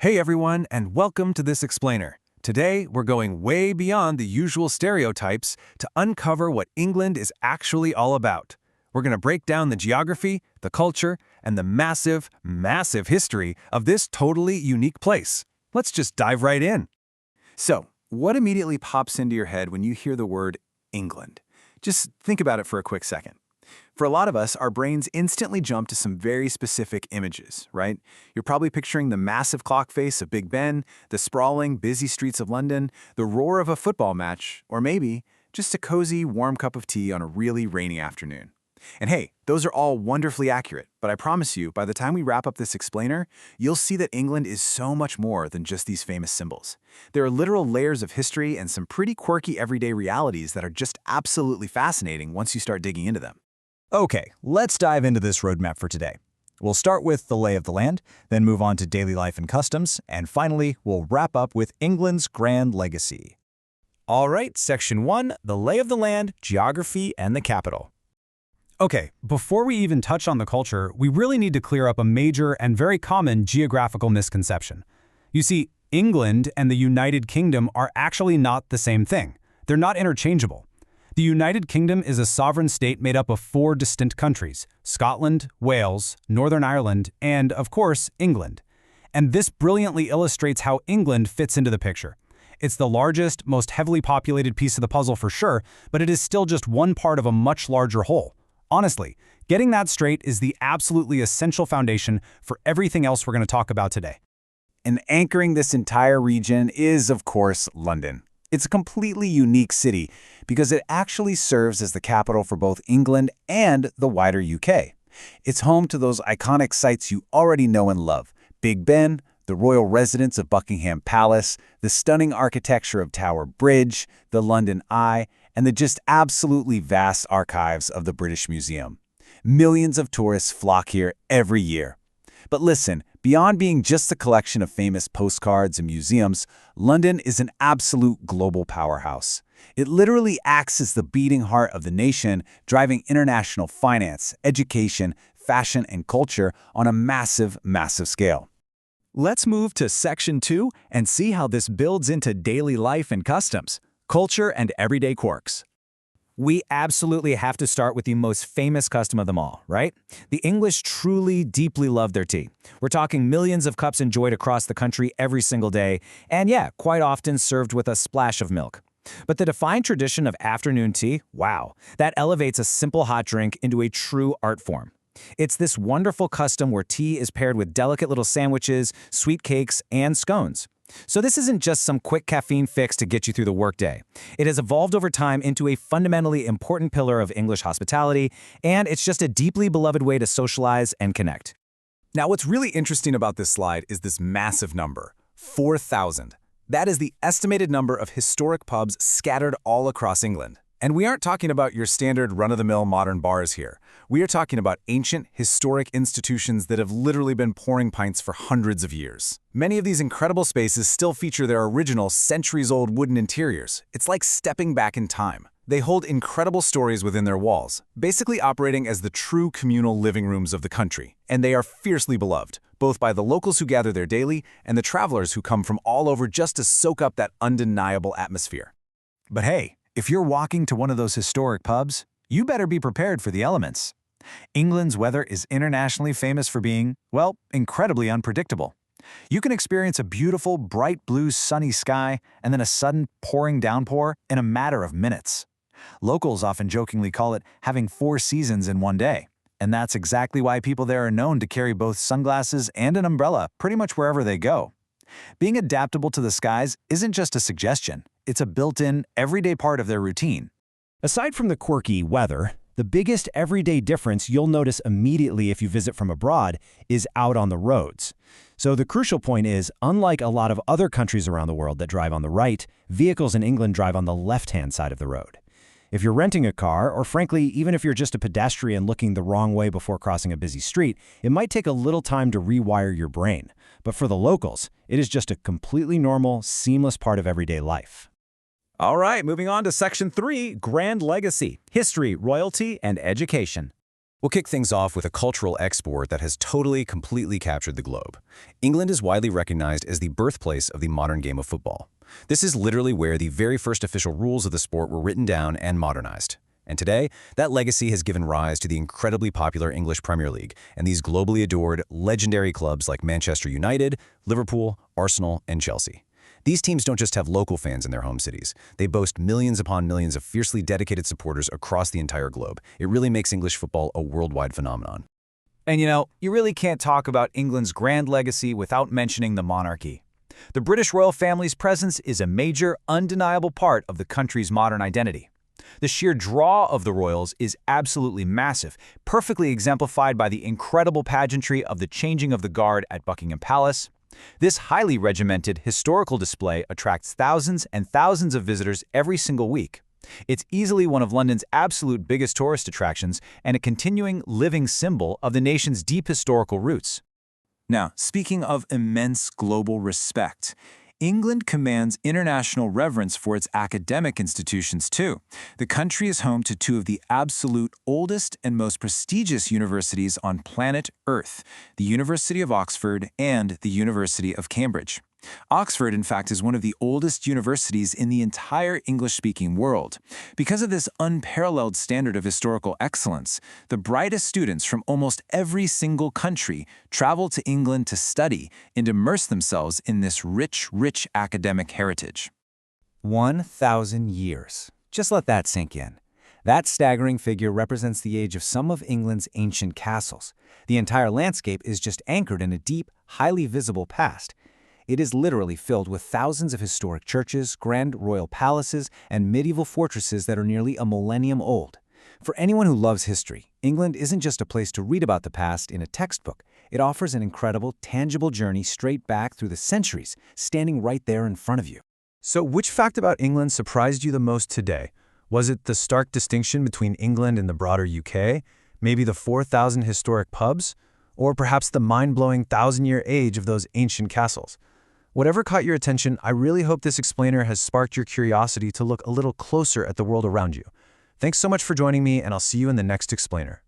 Hey everyone, and welcome to this explainer. Today, we're going way beyond the usual stereotypes to uncover what England is actually all about. We're going to break down the geography, the culture, and the massive, massive history of this totally unique place. Let's just dive right in. So, what immediately pops into your head when you hear the word England? Just think about it for a quick second. For a lot of us, our brains instantly jump to some very specific images, right? You're probably picturing the massive clock face of Big Ben, the sprawling, busy streets of London, the roar of a football match, or maybe just a cozy, warm cup of tea on a really rainy afternoon. And hey, those are all wonderfully accurate, but I promise you, by the time we wrap up this explainer, you'll see that England is so much more than just these famous symbols. There are literal layers of history and some pretty quirky everyday realities that are just absolutely fascinating once you start digging into them. Okay, let's dive into this roadmap for today. We'll start with the lay of the land, then move on to daily life and customs, and finally, we'll wrap up with England's grand legacy. All right, Section 1, the lay of the land, geography, and the capital. Okay, before we even touch on the culture, we really need to clear up a major and very common geographical misconception. You see, England and the United Kingdom are actually not the same thing. They're not interchangeable. The United Kingdom is a sovereign state made up of 4 distinct countries: Scotland, Wales, Northern Ireland, and, of course, England. And this brilliantly illustrates how England fits into the picture. It's the largest, most heavily populated piece of the puzzle for sure, but it is still just one part of a much larger whole. Honestly, getting that straight is the absolutely essential foundation for everything else we're going to talk about today. And anchoring this entire region is, of course, London. It's a completely unique city because it actually serves as the capital for both England and the wider UK. It's home to those iconic sites you already know and love: Big Ben, the royal residence of Buckingham Palace, the stunning architecture of Tower Bridge, the London Eye, and the just absolutely vast archives of the British Museum. Millions of tourists flock here every year. But listen, beyond being just a collection of famous postcards and museums, London is an absolute global powerhouse. It literally acts as the beating heart of the nation, driving international finance, education, fashion, and culture on a massive, massive scale. Let's move to Section 2 and see how this builds into daily life and customs, culture, and everyday quirks. We absolutely have to start with the most famous custom of them all, right? The English truly, deeply love their tea. We're talking millions of cups enjoyed across the country every single day, and yeah, quite often served with a splash of milk. But the defined tradition of afternoon tea, wow, that elevates a simple hot drink into a true art form. It's this wonderful custom where tea is paired with delicate little sandwiches, sweet cakes, and scones. So this isn't just some quick caffeine fix to get you through the workday. It has evolved over time into a fundamentally important pillar of English hospitality, and it's just a deeply beloved way to socialize and connect. Now, what's really interesting about this slide is this massive number, 4,000. That is the estimated number of historic pubs scattered all across England. And we aren't talking about your standard run-of-the-mill modern bars here. We are talking about ancient, historic institutions that have literally been pouring pints for hundreds of years. Many of these incredible spaces still feature their original centuries-old wooden interiors. It's like stepping back in time. They hold incredible stories within their walls, basically operating as the true communal living rooms of the country. And they are fiercely beloved, both by the locals who gather there daily and the travelers who come from all over just to soak up that undeniable atmosphere. But hey, if you're walking to one of those historic pubs, you better be prepared for the elements. England's weather is internationally famous for being, well, incredibly unpredictable. You can experience a beautiful, bright blue sunny sky and then a sudden pouring downpour in a matter of minutes. Locals often jokingly call it having 4 seasons in one day, and that's exactly why people there are known to carry both sunglasses and an umbrella pretty much wherever they go. Being adaptable to the skies isn't just a suggestion, it's a built-in, everyday part of their routine. Aside from the quirky weather, the biggest everyday difference you'll notice immediately if you visit from abroad is out on the roads. So the crucial point is, unlike a lot of other countries around the world that drive on the right, vehicles in England drive on the left-hand side of the road. If you're renting a car, or frankly, even if you're just a pedestrian looking the wrong way before crossing a busy street, it might take a little time to rewire your brain. But for the locals, it is just a completely normal, seamless part of everyday life. All right, moving on to Section 3, Grand Legacy, History, Royalty, and Education. We'll kick things off with a cultural export that has completely captured the globe. England is widely recognized as the birthplace of the modern game of football. This is literally where the very first official rules of the sport were written down and modernized. And today, that legacy has given rise to the incredibly popular English Premier League and these globally adored, legendary clubs like Manchester United, Liverpool, Arsenal, and Chelsea. These teams don't just have local fans in their home cities. They boast millions upon millions of fiercely dedicated supporters across the entire globe. It really makes English football a worldwide phenomenon. And you really can't talk about England's grand legacy without mentioning the monarchy. The British royal family's presence is a major, undeniable part of the country's modern identity. The sheer draw of the royals is absolutely massive, perfectly exemplified by the incredible pageantry of the changing of the guard at Buckingham Palace. This highly regimented historical display attracts thousands and thousands of visitors every single week. It's easily one of London's absolute biggest tourist attractions and a continuing living symbol of the nation's deep historical roots. Now, speaking of immense global respect, England commands international reverence for its academic institutions, too. The country is home to two of the absolute oldest and most prestigious universities on planet Earth, the University of Oxford and the University of Cambridge. Oxford, in fact, is one of the oldest universities in the entire English-speaking world. Because of this unparalleled standard of historical excellence, the brightest students from almost every single country travel to England to study and immerse themselves in this rich academic heritage. 1,000 years. Just let that sink in. That staggering figure represents the age of some of England's ancient castles. The entire landscape is just anchored in a deep, highly visible past. It is literally filled with thousands of historic churches, grand royal palaces, and medieval fortresses that are nearly a millennium old. For anyone who loves history, England isn't just a place to read about the past in a textbook. It offers an incredible, tangible journey straight back through the centuries, standing right there in front of you. So which fact about England surprised you the most today? Was it the stark distinction between England and the broader UK? Maybe the 4,000 historic pubs? Or perhaps the mind-blowing 1,000-year age of those ancient castles? Whatever caught your attention, I really hope this explainer has sparked your curiosity to look a little closer at the world around you. Thanks so much for joining me, and I'll see you in the next explainer.